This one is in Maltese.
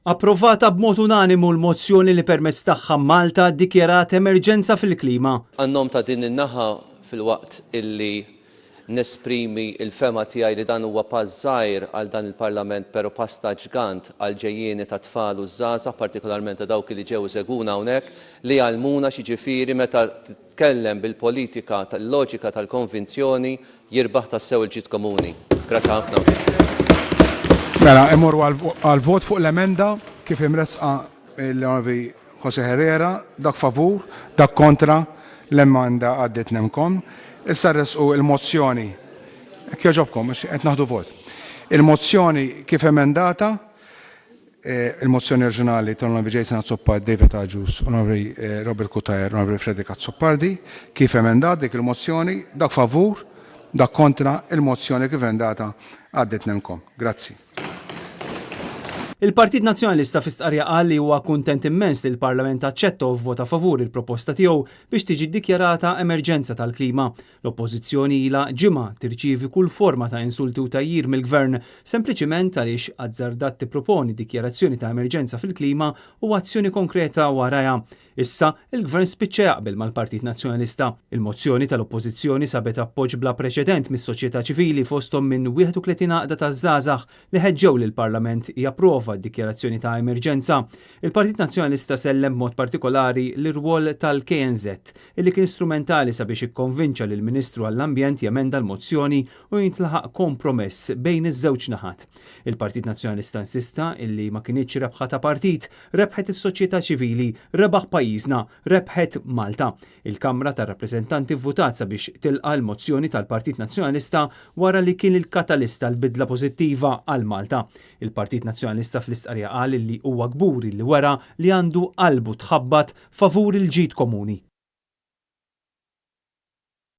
Approvata b'mod unanimu l-mozzjoni li permezz tagħha Malta ddikjarat emerġenza fil-klima. Għannom ta' din in-naħa fil-waqt illi nesprimi il-fema tiegħi li dan huwa pass żgħir għal dan il-Parlament però pass ta' ġgant għal ġejjieni ta' tfal u żgħażagħ, partikolarment ta' dawk li ġew seguna hawnhekk li għalmuna xiġifieri meta titkellem bil-politika tal-loġika tal-konvinzjoni jirbaħ tassew il-ġid komuni. Grazzi ħafna. Mela, immorru għal-vot fuq l-emenda kif imresqa l-Onorevoli Jose Herrera, dak favur, dak kontra, l-emenda għaddit nemkom. Issa resqu il-mozzjoni, kjoġobkom, qed naħdu vot. Il-mozzjoni kif emendata, il-mozzjoni oriġinali tal-Onorevoli Jason Azzopardi, David Agius, Onorevoli Robert Kutajer, Onorevoli Fredrik Azzopardi, kif emendat dik il-mozzjoni, dak favur, dak kontra, il-mozzjoni kif emendata għaddit nemkom. Grazzi. Il-Partit Nazzjonalista fi stqarrija qal li huwa kuntent immens li l-Parlament aċċetta u vvota favur il-proposta tiegħu biex tiġi ddikjarata emerġenza tal-klima. L-Oppożizzjoni ilha ġimgħa tirċievi kull forma ta' insulti u tajjir mill-Gvern sempliċiment għaliex azzardat tipproponi dikjarazzjoni ta' emerġenza fil-klima u azzjoni konkreta warajha. Issa, il-Gvern spiċċa jaqbel mal-Partit Nazzjonalista. Il-mozzjoni tal-Oppożizzjoni sabet appoġġ bla preċedent mis-soċjetà ċivili fosthom minn 31 għaqda taż-żgħażagħ li ħeġġew lill parlament japprova d-dikjarazzjoni ta' emerġenza. Il-Partit Nazzjonalista sellem b'mod partikolari l-irwol tal-KNZ illi kien strumentali sabiex ikkonvinċa lill Ministru għall-Ambjent jemenda l-mozzjoni u jintlaħaq kompromess bejn iż-żewġ naħat. Il-Partit Nazzjonalista insista illi ma kinitx rebħa ta' partit, rebħet is-soċjetà ċivili, rebaħ pajjiżna, rebħet Malta. Il-Kamra tar-Rappreżentanti vvutat sabiex tilqa' l-mozzjoni tal-Partit Nazzjonalista wara li kien il-katalista l-bidla pożittiva għal Malta. Il-Partit Nazzjonalista fl-istqarrija qal li huwa kbur li wera li għandu qalbu tħabbat favur il-ġid komuni.